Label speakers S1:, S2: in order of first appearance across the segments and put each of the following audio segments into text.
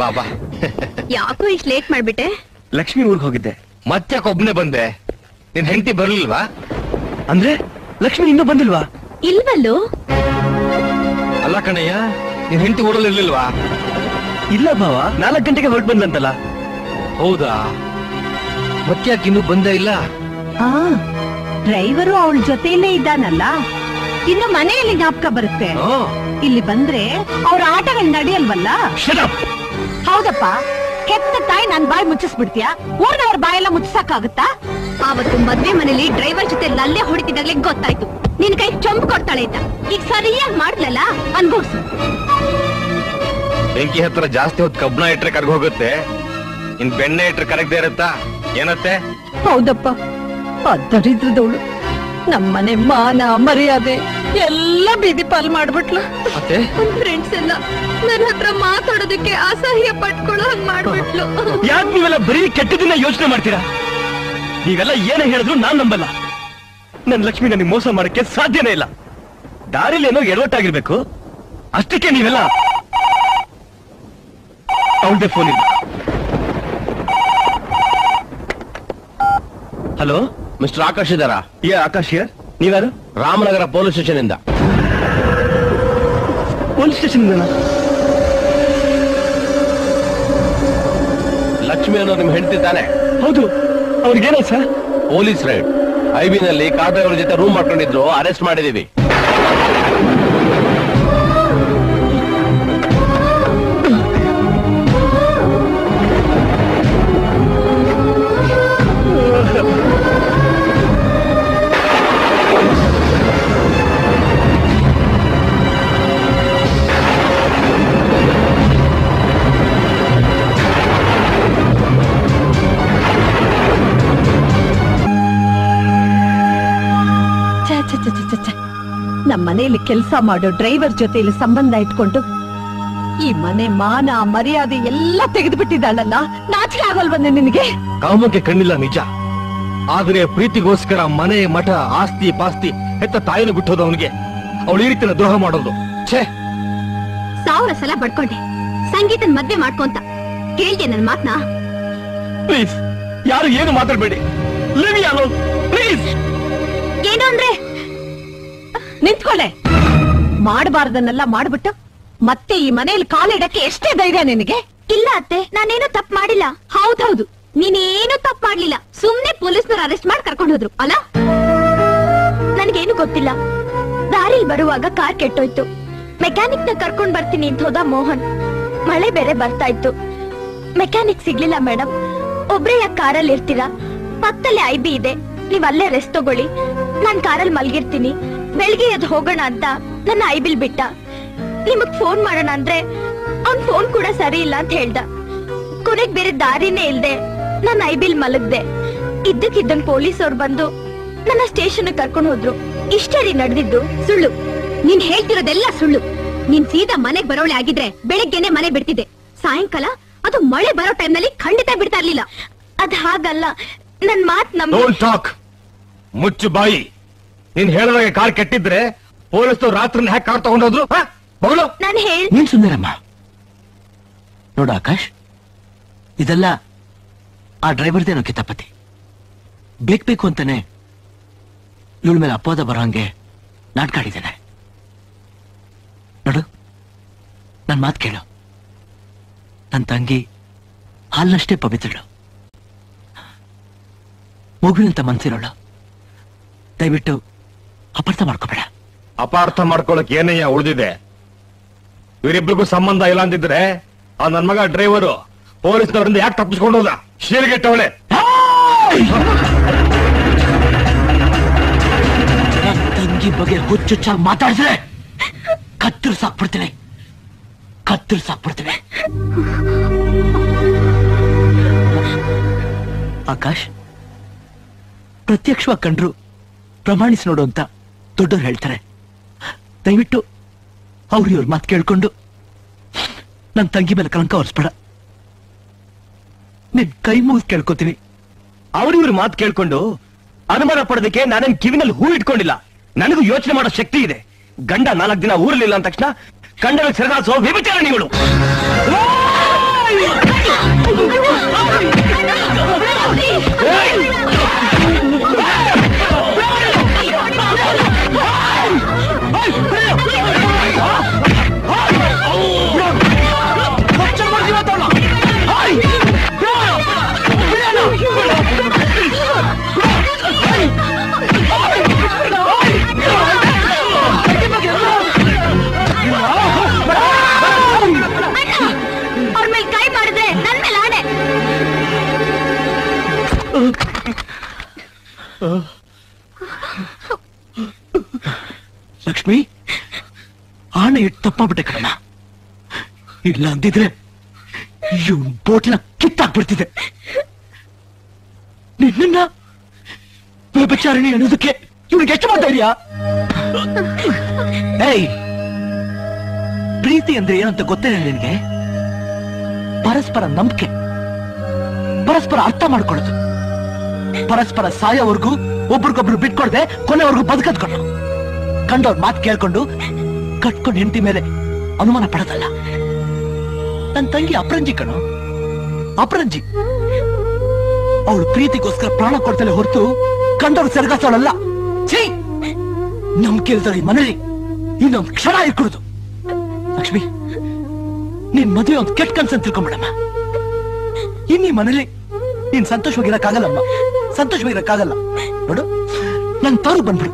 S1: ಬಾಬಾ
S2: ಯಾಕೋ ಇಷ್ಟು ಲೇಟ್ ಮಾಡ್ಬಿಟ್ಟೆ?
S3: ಲಕ್ಷ್ಮಿ ಊರ್ಗ್ ಹೋಗಿದ್ದೆ.
S1: ಮತ್ತೆ ಒಬ್ನೇ ಬಂದೆ. ನಿನ್ ಹೆಂಡತಿ ಬರ್ಲಿಲ್ವಾ?
S3: ಅಂದ್ರೆ ಲಕ್ಷ್ಮಿ ಇನ್ನೂ ಬಂದಿಲ್ವಾ?
S2: ಇಲ್ವಲ್ಲೋ.
S1: ಅಲ್ಲ ಕಣಯ್ಯ, ನಿನ್ ಹೆಂಡತಿ ಊರಲ್ಲಿ ಇರ್ಲಿಲ್ವಾ?
S3: ಇಲ್ಲ ಭಾವ, 4 ಗಂಟೆಗೆ ಹೊರಟು ಬಂದಂತಲ್ಲ.
S1: ಹೌದಾ? ಮತ್ತ್ಯಾಕೆ ಇನ್ನೂ ಬಂದೇ ಇಲ್ಲ?
S4: ಡ್ರೈವರು ಅವಳ ಜೊತೆಯಲ್ಲೇ ಇದ್ದಾನಲ್ಲ, ಇನ್ನು ಮನೆಯಲ್ಲಿ ಜ್ಞಾಪಕ ಬರುತ್ತೆ. ಇಲ್ಲಿ ಬಂದ್ರೆ ಅವ್ರ ಆಟಗಳು ನಡೆಯಲ್ವಲ್ಲ. ಹೌದಪ್ಪ, ಕೆತ್ತ ತಾಯಿ ನನ್ ಬಾಯಿ ಮುಚ್ಚಿಸ್ಬಿಡ್ತೀಯಾ? ಊರ್ನವ್ರ ಬಾಯೆಲ್ಲ ಮುಚ್ಚಿಸಕ್ಕಾಗುತ್ತಾ?
S2: ಆವತ್ತು ಮದ್ವೆ ಮನೇಲಿ ಡ್ರೈವರ್ ಜೊತೆ ಅಲ್ಲೇ ಹೊಡಿತಿದ್ದಾಗ್ಲೇ ಗೊತ್ತಾಯ್ತು ನಿನ್ ಕೈ ಚೊಂಬು ಕೊಡ್ತಾಳೆ ಅಂತ. ಈಗ ಸರಿಯಾಗಿ ಮಾಡ್ಲಲ್ಲ, ಅನ್ಭವ್ಸು.
S1: ಬೆಂಕಿ ಹತ್ರ ಜಾಸ್ತಿ ಹೊತ್ತು ಕಬ್ಬಣ ಇಟ್ರೆ ಕರ್ಗ ಹೋಗುತ್ತೆ, ಇನ್ ಬೆಣ್ಣೆ ಇಟ್ರೆ ಕರಗದೆ ಇರುತ್ತಾ? ಏನತ್ತೆ?
S4: ಹೌದಪ್ಪ, ದರಿದ್ರದವಳು ನಮ್ಮನೆ ಮಾನ ಮರ್ಯಾದೆ ಎಲ್ಲ ಬೀದಿ ಪಾಲ್ ಮಾಡ್ಬಿಟ್ಲು.
S2: ಫ್ರೆಂಡ್ಸ್ ಎಲ್ಲ ನನ್ನ ಹತ್ರ ಮಾತಾಡೋದಕ್ಕೆ ಅಸಹ್ಯ ಪಟ್ಕೊಳ್ಳೋ ಹಂಗ್ ಮಾಡ್ಬಿಟ್ಲು.
S3: ಯಾಕೆ ನೀವೆಲ್ಲ ಬರೀ ಕೆಟ್ಟದನ್ನ ಯೋಚನೆ ಮಾಡ್ತೀರಾ? ನೀವೆಲ್ಲ ಏನೇ ಹೇಳಿದ್ರು ನಾನ್ ನಂಬಲ್ಲ. ನನ್ ಲಕ್ಷ್ಮಿ ನನಗೆ ಮೋಸ ಮಾಡಕ್ಕೆ ಸಾಧ್ಯನೇ ಇಲ್ಲ. ದಾರಿಲಿ ಏನೋ ಎಡವಟ್ಟಾಗಿರ್ಬೇಕು, ಅಷ್ಟಕ್ಕೆ ನೀವೆಲ್ಲ. ಅವಳದೇ ಫೋನ್ ಇಲ್ಲ. ಹಲೋ,
S1: ಮಿಸ್ಟರ್ ಆಕಾಶ್ ಇದ್ದಾರಾ?
S3: ಆಕಾಶ್ ಹಿಯರ್. ನೀವ್ಯಾರು?
S1: ರಾಮನಗರ ಪೊಲೀಸ್ ಸ್ಟೇಷನ್ ಇಂದ.
S3: ಪೊಲೀಸ್ ಸ್ಟೇಷನ್ ಇಂದ?
S1: ಲಕ್ಷ್ಮಿ ಅನ್ನೋ ನಿಮ್ ಹೆಂಡತಿ ತಾನೆ?
S3: ಹೌದು. ಅವ್ರಿಗೇನಾಯ್ತು ಸರ್?
S1: Police ride. ಐಬಿ ನಲ್ಲಿ ಕಾರ್ ಡ್ರೈವರ್ ಜೊತೆ ರೂಮ್ ಮಾಡ್ಕೊಂಡಿದ್ರು, ಅರೆಸ್ಟ್ ಮಾಡಿದೀವಿ.
S4: ನಮ್ಮ ಮನೆಯಲ್ಲಿ ಕೆಲಸ ಮಾಡೋ ಡ್ರೈವರ್ ಜೊತೆ ಇಲ್ಲಿ ಸಂಬಂಧ ಇಟ್ಕೊಂಡು ಈ ಮನೆ ಮಾನ ಮರ್ಯಾದೆ ಎಲ್ಲ ತೆಗೆದು ಬಿಟ್ಟಿದ್ದಾಳಲ್ಲ. ನಾಚಿಕೆ ಆಗಲ್ವಂದೆ ನಿನಗೆ?
S1: ಕಾಮಕ್ಕೆ ಕಣ್ಣಿಲ್ಲ ನಿಜ, ಆದ್ರೆ ಪ್ರೀತಿಗೋಸ್ಕರ ಮನೆ ಮಠ ಆಸ್ತಿ ಪಾಸ್ತಿ ಹೆತ್ತ ತಾಯಿನ ಬಿಟ್ಟೋದು ಅವನಿಗೆ. ಅವಳು ಈ ರೀತಿನ ದ್ರೋಹ ಮಾಡೋದು. ಛೇ,
S2: 1000 ಸಲ ಬಡ್ಕೊಂಡೆ ಸಂಗೀತನ್ ಮದ್ವೆ ಮಾಡ್ಕೊಂತ. ಕೇಳ್ದೆ ನನ್ ಮಾತ್ನಾ?
S3: ಪ್ಲೀಸ್, ಯಾರು ಏನು ಮಾತಾಡ್ಬೇಡಿ. ಪ್ಲೀಸ್.
S2: ಏನು ಅಂದ್ರೆ?
S4: ನಿಂತ್ಕೊಳ್ಳೆ. ಮಾಡಬಾರ್ದನ್ನೆಲ್ಲ ಮಾಡ್ಬಿಟ್ಟು ಮತ್ತೆ ಈ ಮನೆಯಲ್ಲಿ ಕಾಲಿಡಕ್ಕೆ ಎಷ್ಟೇ ಧೈರ್ಯ ನಿನಗೆ?
S2: ಇಲ್ಲ ಅತ್ತೆ, ನಾನೇನು ತಪ್ಪು ಮಾಡಿಲ್ಲ. ಹೌದೌದು, ನೀನೇನು ತಪ್ಪು ಮಾಡ್ಲಿಲ್ಲ. ಸುಮ್ನೆ ಪೊಲೀಸ್ನವ್ರು ಅರೆಸ್ಟ್ ಮಾಡಿ ಕರ್ಕೊಂಡು ಹೋದ್ರು ಅಲ್ಲ? ನನ್ಗೇನು ಗೊತ್ತಿಲ್ಲ. ದಾರಿಲ್ ಬರುವಾಗ ಕಾರ್ ಕೆಟ್ಟೋಯ್ತು. ಮೆಕ್ಯಾನಿಕ್ ನ ಕರ್ಕೊಂಡ್ ಬರ್ತೀನಿ ಅಂತ ಹೋದ ಮೋಹನ್. ಮಳೆ ಬೇರೆ ಬರ್ತಾ ಇತ್ತು. ಮೆಕ್ಯಾನಿಕ್ ಸಿಗ್ಲಿಲ್ಲ ಮೇಡಮ್. ಒಬ್ರೇ ಯಾಕೆ ಕಾರಲ್ಲಿ ಇರ್ತೀರಾ? ಪಕ್ಕದಲ್ಲೇ ಐಬಿ ಇದೆ, ನೀವ್ ಅಲ್ಲೇ ರೆಸ್ಟ್ ತಗೊಳ್ಳಿ, ನಾನ್ ಕಾರಲ್ಲಿ ಮಲ್ಗಿರ್ತೀನಿ, ಬೆಳಿಗ್ಗೆ ಎದ್ದು ಹೋಗೋಣ ಅಂತ ನನ್ನ ಐಬಿಲ್ ಬಿಟ್ಟ. ನಿಮಗ್ ಫೋನ್ ಮಾಡೋಣ ಅಂದ್ರೆ ಅವ್ನ್ ಫೋನ್ ಕೂಡ ಸರಿ ಇಲ್ಲ ಅಂತ ಹೇಳ್ದ. ಕೊನೆಗ್ ಬೇರೆ ದಾರಿನೇ ಇಲ್ದೆ ನನ್ನ ಐಬಿಲ್ ಮಲಗ್ದೆ. ಇದ್ದಕ್ಕಿದ್ದಂಗ್ ಪೊಲೀಸ್ ಅವ್ರು ಬಂದು ನನ್ನ ಸ್ಟೇಷನ್ ಕರ್ಕೊಂಡು ಹೋದ್ರು. ಇಷ್ಟೇ ನಡೆದಿದ್ದು. ಸುಳ್ಳು, ನೀನ್ ಹೇಳ್ತಿರೋದೆಲ್ಲ ಸುಳ್ಳು. ನೀನ್ ಸೀದಾ ಮನೆಗ್ ಬರೋಳೆ ಆಗಿದ್ರೆ ಬೆಳಿಗ್ಗೆನೆ ಮನೆ ಬಿಡ್ತಿದ್ದೆ. ಸಾಯಂಕಾಲ ಅದು ಮಳೆ ಬರೋ ಟೈಮ್ ನಲ್ಲಿ ಖಂಡಿತ ಬಿಡ್ತಾ ಇರ್ಲಿಲ್ಲ. ಅದ್ ಹಾಗಲ್ಲ, ನನ್ ಮಾತ್
S1: ಟಾಕ್. ಮುಚ್ಚು ಬಾಯಿ. ನೀನ್ ಹೇಳಿದಾಗ ಕಾರ್ ಕೆಟ್ಟಿದ್ರೆ ಪೊಲೀಸರು ರಾತ್ರಿ ಹ್ಯಾಕ್ ಕಾರ್ ತಗೊಂಡೋದ್ರು?
S2: ನಾನು
S3: ನೀನ್ ಸುಂದರಮ್ಮ ನೋಡು ಆಕಾಶ್, ಇದೆಲ್ಲ ಆ ಡ್ರೈವರ್ದೇನೋ ಕಿತಾಪತಿ. ಬೇಕು ಅಂತಾನೆ ಇವಳ ಮೇಲೆ ಅಪವಾದ ಬರೋಂಗೆ ನಾಟಕ ಆಡಿದ್ದೇನೆ. ನೋಡು, ನನ್ ಮಾತು ಕೇಳು. ನನ್ನ ತಂಗಿ ಹಾಲ್ನಷ್ಟೇ ಪವಿತ್ರಳು, ಮಗುವಿನಂತ ಮನ್ಸಿರೋಳು. ದಯವಿಟ್ಟು ಅಪಾರ್ಥ ಮಾಡ್ಕೋಬೇಡ.
S1: ಅಪಾರ್ಥ ಮಾಡ್ಕೊಳಕ್ ಏನಯ್ಯ ಉಳಿದಿದೆ? ಇವರಿಬ್ರಿಗೂ ಸಂಬಂಧ ಇಲ್ಲ ಅಂತಿದ್ರೆ ಆ ನನ್ ಮಗ ಡ್ರೈವರು ಪೊಲೀಸ್ನವರಿಂದ ಯಾಕೆ ತಪ್ಪಿಸ್ಕೊಂಡೋದ? ಶೀಲ್ಗೆಟ್ಟವಳೆ.
S3: ತಂಗಿ ಬಗ್ಗೆ ಹುಚ್ಚುಚ್ಚಾಗಿ ಮಾತಾಡಿದ್ರೆ ಕತ್ತರಿಸಾಕ್ಬಿಡ್ತೇನೆ. ಆಕಾಶ್, ಪ್ರತ್ಯಕ್ಷವಾಗಿ ಕಂಡ್ರು ಪ್ರಮಾಣಿಸಿ ನೋಡು ಅಂತ ದೊಡ್ಡವ್ರು ಹೇಳ್ತಾರೆ. ದಯವಿಟ್ಟು ಅವ್ರು ಇವ್ರ ಮಾತು ಕೇಳ್ಕೊಂಡು ನನ್ನ ತಂಗಿ ಮೇಲೆ ಕಳಂಕ ಹೊರಿಸ್ಬೇಡ. ನಿನ್ ಕೈ ಮುಗಿದು ಕೇಳ್ಕೊತೀನಿ.
S5: ಅವ್ರಿವ್ರ ಮಾತು ಕೇಳ್ಕೊಂಡು ಅನುಮಾನ ಪಡೋದಕ್ಕೆ ನಾನೇನ್ ಕಿವಿನಲ್ಲಿ ಹೂ ಇಟ್ಕೊಂಡಿಲ್ಲ. ನನಗೂ ಯೋಚನೆ ಮಾಡೋ ಶಕ್ತಿ ಇದೆ. ಗಂಡ 4 ದಿನ ಊರಲಿಲ್ಲ ಅಂದ ತಕ್ಷಣ ಕಂಡಲ್ಲಿ ಸೆರಗಾಸೋ ವ್ಯಭಿಚಾರಣಿಗಳು.
S3: ಲಕ್ಷ್ಮಿ, ಆಣೆ ಇಟ್ಟು ತಪ್ಪಾಗ್ಬಿಟ್ಟೆ ಕಣಮ್ಮ. ಇಲ್ಲ ಅಂದಿದ್ರೆ ಇವನ್ ಬೋಟ್ನ ಕಿತ್ತಾಕ್ಬಿಡ್ತಿದೆ. ನಿನ್ನ ವ್ಯಭಿಚಾರಿಣಿ ಅನ್ನೋದಕ್ಕೆ ಇವ್ನಿಗೆ ಎಷ್ಟು ಮಾಡ್ತಾ ಇದೀಯಾ? ಏಯ್, ಪ್ರೀತಿ ಅಂದ್ರೆ ಏನಂತ ಗೊತ್ತೇನೆ ನಿನ್ಗೆ? ಪರಸ್ಪರ ನಂಬಿಕೆ, ಪರಸ್ಪರ ಅರ್ಥ ಮಾಡ್ಕೊಳ್ಳೋದು, ಪರಸ್ಪರ ಸಾಯೋವರೆಗೂ ಒಬ್ರಿಗೊಬ್ರು ಬಿಟ್ಕೊಡ್ದೆ ಕೊನೆವರೆಗೂ ಬದುಕದ್ಕೊಂಡು, ಕಂಡವ್ರ ಮಾತು ಕೇಳ್ಕೊಂಡು ಕಟ್ಕೊಂಡು ಹೆಂಡತಿ ಮೇಲೆ ಅನುಮಾನ ಪಡೋದಲ್ಲ. ನನ್ ತಂಗಿ ಅಪರಂಜಿ ಕಣೋ, ಅಪರಂಜಿ. ಅವಳು ಪ್ರೀತಿಗೋಸ್ಕರ ಪ್ರಾಣ ಕೊಡ್ತಲೇ ಹೊರತು ಕಂಡವ್ರು ಸೆರಗಾಸೋಳಲ್ಲ. ಛೀ, ನಂಬಿಕೆ ಇಲ್ದವ್ರು ಈ ಮನೇಲಿ ಇನ್ನೊಂದು ಕ್ಷಣ ಇರ್ಕೊಡುದು. ಲಕ್ಷ್ಮಿ, ನಿನ್ ಮದುವೆ ಒಂದು ಕೆಟ್ಟ ಕನ್ಸನ್ ತಿಳ್ಕೊಂಬಿಡಮ್ಮ. ಇನ್ನೀ ಮನೇಲಿ ನೀನ್ ಸಂತೋಷವಾಗಿರಕ್ಕಾಗಲ್ಲಮ್ಮ, ಸಂತೋಷವಾಗಿರಕ್ಕಾಗಲ್ಲ. ನೋಡು, ನನ್ ತವರು ಬಂದ್ಬಿಡು,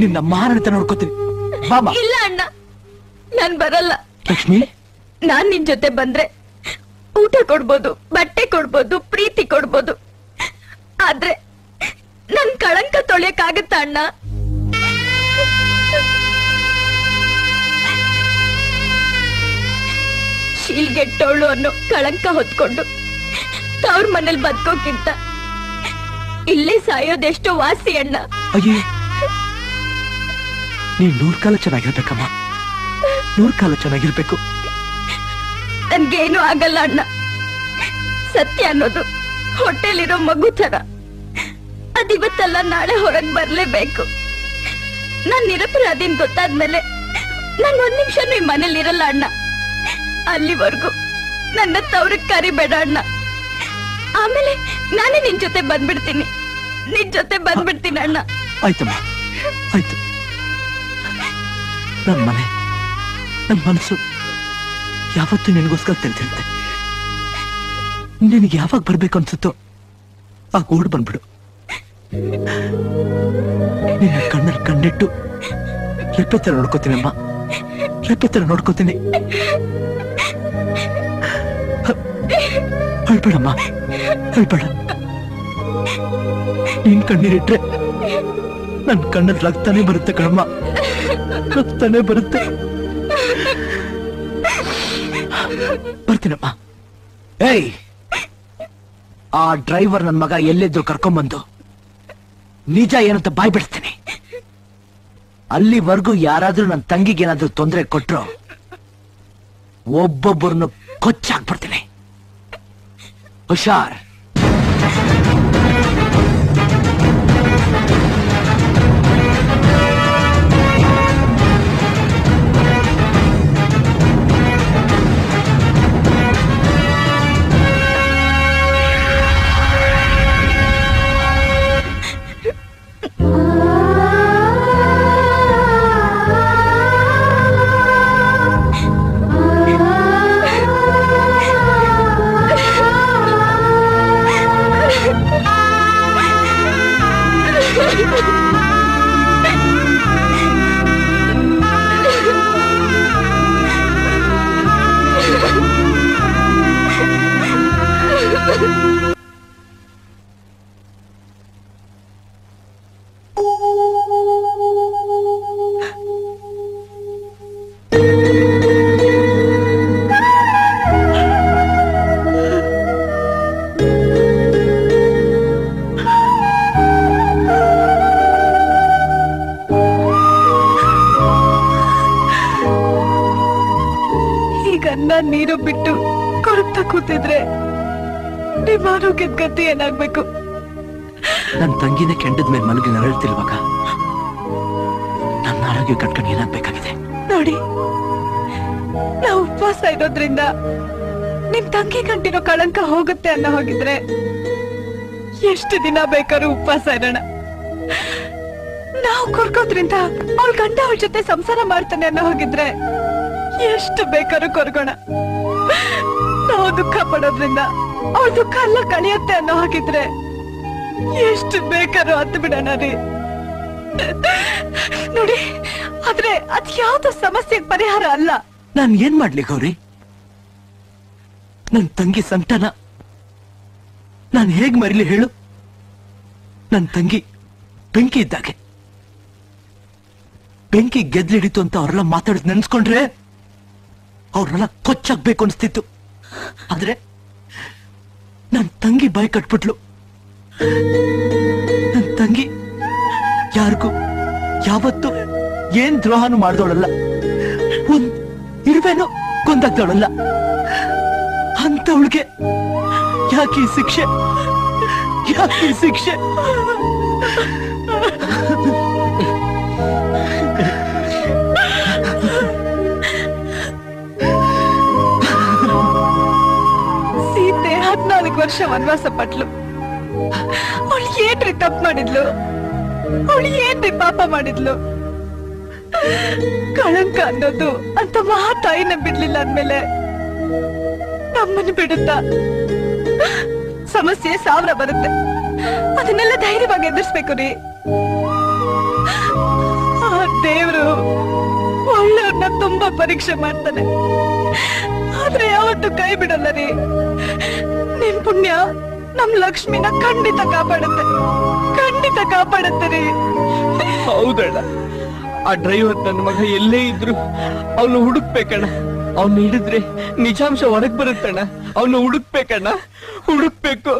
S3: ನಿನ್ನ ಮಹಾರಾಣಿತ ನೋಡ್ಕೋತೀನಿ. ಬಾಬಾ.
S2: ಇಲ್ಲ ಅಣ್ಣ, ನಾನ್ ಬರಲ್ಲ.
S3: ಲಕ್ಷ್ಮಿ,
S2: ನಾನ್ ನಿನ್ ಜೊತೆ ಬಂದ್ರೆ ಊಟ ಕೊಡ್ಬೋದು, ಬಟ್ಟೆ ಕೊಡ್ಬೋದು, ಪ್ರೀತಿ ಕೊಡ್ಬೋದು. ಆದ್ರೆ ನನ್ ಕಳಂಕ ತೊಳೆಯಕ್ಕಾಗತ್ತ ಅಣ್ಣ? ಶೀಲ್ಗೆಟ್ಟೋಳು ಅನ್ನೋ ಕಳಂಕ ಹೊತ್ಕೊಂಡು ತವ್ರ ಮನೇಲಿ ಬದುಕೋಕ್ಕಿಂತ ಇಲ್ಲೇ ಸಾಯೋದೆಷ್ಟೋ ವಾಸಿ ಅಣ್ಣ.
S3: ಅಯ್ಯೇ, ನೀನ್ 100 ಕಾಲ ಚೆನ್ನಾಗಿರ್ಬೇಕಮ್ಮ, 100 ಕಾಲ ಚೆನ್ನಾಗಿರ್ಬೇಕು.
S2: ನನ್ಗೇನು ಆಗಲ್ಲ ಅಣ್ಣ. ಸತ್ಯ ಅನ್ನೋದು ಹೊಟ್ಟೆಲಿರೋ ಮಗು ತರ, ಅದಿವತ್ತಲ್ಲ ನಾಳೆ ಹೊರಗ್ ಬರ್ಲೇಬೇಕು. ನಾನ್ ನಿರಪರಾಧಿನ್ ಗೊತ್ತಾದ್ಮೇಲೆ ನಾನ್ 1 ನಿಮಿಷನೂ ಈ ಮನೇಲಿ ಇರಲ್ಲ ಅಣ್ಣ. ಅಲ್ಲಿವರೆಗೂ ನನ್ನ ತವ್ರಿಗೆ ಕರಿಬೇಡ ಅಣ್ಣ. ಆಮೇಲೆ ನಾನೇ ನಿನ್ ಜೊತೆ ಬಂದ್ಬಿಡ್ತೀನಿ, ನಿನ್ ಜೊತೆ ಬಂದ್ಬಿಡ್ತೀನಿ ಅಣ್ಣ.
S3: ಆಯ್ತಮ್ಮ, ಆಯ್ತು. ನನ್ ಮನೆ, ನನ್ ಮನಸ್ಸು ಯಾವತ್ತೂ ನಿನಗೋಸ್ಕರ ತೆರೆದಿರುತ್ತೆ. ನಿನಗೆ ಯಾವಾಗ ಬರ್ಬೇಕು ಅನ್ಸುತ್ತೋ ಆ ಓಡ್ ಬಂದ್ಬಿಡು. ನಿನ್ನ ಕಣ್ಣಲ್ಲಿ ಕಣ್ಣಿಟ್ಟು ರೆಪ್ಪೆ ತರ ನೋಡ್ಕೋತೀನಮ್ಮ, ರೆಪ್ಪೆ ತರ ನೋಡ್ಕೋತೀನಿ. ಅಳ್ಬೇಡಮ್ಮ, ಅಳ್ಬೇಡ. ನೀನ್ ಕಣ್ಣೀರಿಟ್ರೆ ನನ್ ಕಣ್ಣಲ್ಲಿ ರಕ್ತನೇ ಬರುತ್ತೆ ಕಣಮ್ಮ, ರಕ್ತನೇ ಬರುತ್ತೆ. ಬರ್ತೀನಮ್ಮ. ಏಯ್, ಆ ಡ್ರೈವರ್ ನನ್ ಮಗ ಎಲ್ಲಿದ್ರು ಕರ್ಕೊಂಬಂದು ನಿಜ ಏನಂತ ಬಾಯ್ ಬಿಡ್ತೀನಿ. ಅಲ್ಲಿವರೆಗೂ ಯಾರಾದ್ರೂ ನನ್ನ ತಂಗಿಗೆ ಏನಾದ್ರೂ ತೊಂದರೆ ಕೊಟ್ರು ಒಬ್ಬೊಬ್ಬರನ್ನು ಕೊಚ್ಚಾಕ್ಬಿಡ್ತೀನಿ. ಹುಷಾರ್.
S4: ನೀರು ಬಿಟ್ಟು ಕೊರಗ್ತಾ ಕೂತಿದ್ರೆ ನಿಮ್ಮ ಆರೋಗ್ಯದ ಗತಿ ಏನಾಗ್ಬೇಕು?
S3: ನನ್ ತಂಗಿನ ಕೆಂಡದ ಮೇಲೆ ಮಲಗಿ ನರಳ್ತಿಲ್ವಾಗ ನನ್ನ ಆರೋಗ್ಯ ಕಟ್ಕೊಂಡು ಏನಾಗ್ಬೇಕಾಗಿದೆ
S4: ನೋಡಿ. ನಾವು ಉಪವಾಸ ಇರೋದ್ರಿಂದ ನಿಮ್ ತಂಗಿ ಕಂಟಿರೋ ಕಳಂಕ ಹೋಗುತ್ತೆ ಅನ್ನೋ ಹೋಗಿದ್ರೆ ಎಷ್ಟು ದಿನ ಬೇಕಾದ್ರೂ ಉಪವಾಸ ಇರೋಣ. ನಾವು ಕೊರ್ಗೋದ್ರಿಂದ ಅವಳ ಗಂಡ ಅವಳ ಜೊತೆ ಸಂಸಾರ ಮಾಡ್ತಾನೆ ಅನ್ನೋ ಹೋಗಿದ್ರೆ ಎಷ್ಟು ಬೇಕಾದ್ರೂ ಕೊರ್ಗೋಣ. ನಾವು ದುಃಖ ಪಡೋದ್ರಿಂದ ಅವಳ ದುಃಖ ಎಲ್ಲ ಕಳಿಯುತ್ತೆ ಅನ್ನೋ ಹಾಗಿದ್ರೆ ಎಷ್ಟು ಬೇಕಾದ್ರೂ ಹತ್ತು ಬಿಡೋಣ ರೀ. ನೋಡಿ, ಆದ್ರೆ ಅದ್ ಯಾವ್ದು ಸಮಸ್ಯೆಗೆ ಪರಿಹಾರ ಅಲ್ಲ.
S3: ನಾನ್ ಏನ್ ಮಾಡ್ಲಿ ಗೌರಿ? ನನ್ ತಂಗಿ ಸಂತಾನ ನಾನ್ ಹೇಗ್ ಮರಿಲಿ ಹೇಳು? ನನ್ ತಂಗಿ ಬೆಂಕಿ ಇದ್ದಾಗೆ.
S5: ಬೆಂಕಿ ಗೆದ್ಲಿಡಿತು ಅಂತ ಅವ್ರೆಲ್ಲ ಮಾತಾಡಿದ್ ನೆನ್ಸ್ಕೊಂಡ್ರೆ ಅವ್ರನ್ನೆಲ್ಲ ಕೊಚ್ಚಾಕ್ಬೇಕು ಅನ್ಸ್ತಿತ್ತು. ಆದ್ರೆ ನನ್ ತಂಗಿ ಬಾಯಿ ಕಟ್ಬಿಟ್ಲು. ನನ್ ತಂಗಿ ಯಾರಿಗೂ ಯಾವತ್ತು ಏನ್ ದ್ರೋಹನು ಮಾಡ್ದವಳಲ್ಲ, ಒಂದ್ ಇರುವೆನೋ ಕೊಂದಾಗ್ದವಳಲ್ಲ. ಅಂತವಳಿಗೆ ಯಾಕೆ ಶಿಕ್ಷೆ, ಯಾಕೆ ಶಿಕ್ಷೆ?
S4: ಸೀತೆ 14 ವರ್ಷ ವನವಾಸ ಪಟ್ಲು. ಅವಳು ಏನ್ರಿ ತಪ್ಪು ಮಾಡಿದ್ಲು? ಅವಳು ಏನ್ರಿ ಪಾಪ ಮಾಡಿದ್ಲು? ಕಳಂಕ ಅನ್ನೋದು ಅಂತ ಮಹಾ ತಾಯಿನ ಬಿಡ್ಲಿಲ್ಲ ಅಂದ್ಮೇಲೆ ತಮ್ಮನ್ನು ಬಿಡುತ್ತಾ? ಸಮಸ್ಯೆ 1000 ಬರುತ್ತೆ, ಅದನ್ನೆಲ್ಲ ಧೈರ್ಯವಾಗಿ ಎದುರಿಸ್ಬೇಕು ರೀ. ಆ ದೇವ್ರು ಒಳ್ಳೆಯವ್ರನ್ನ ತುಂಬಾ ಪರೀಕ್ಷೆ ಮಾಡ್ತಾನೆ, ಆದ್ರೆ ಯಾವತ್ತೂ ಕೈ ಬಿಡಲ್ಲ ರೀ. ನಿಮ್ ಪುಣ್ಯ ನಮ್ ಲಕ್ಷ್ಮಿನ ಖಂಡಿತ ಕಾಪಾಡುತ್ತೆ, ಖಂಡಿತ ಕಾಪಾಡುತ್ತೆ ರೀ.
S3: ಹೌದಣ್ಣ, ಆ ಡ್ರೈವರ್ ನನ್ನ ಮಗ ಎಲ್ಲೇ ಇದ್ರು ಅವನು ಹುಡುಕ್ಬೇಕಣ್ಣ. ಅವ್ನು ಹಿಡಿದ್ರೆ ನಿಜಾಂಶ ಹೊರಗ್ ಬರುತ್ತಣ್ಣ. ಅವನು ಹುಡುಕ್ಬೇಕಣ್ಣ, ಹುಡುಕ್ಬೇಕು.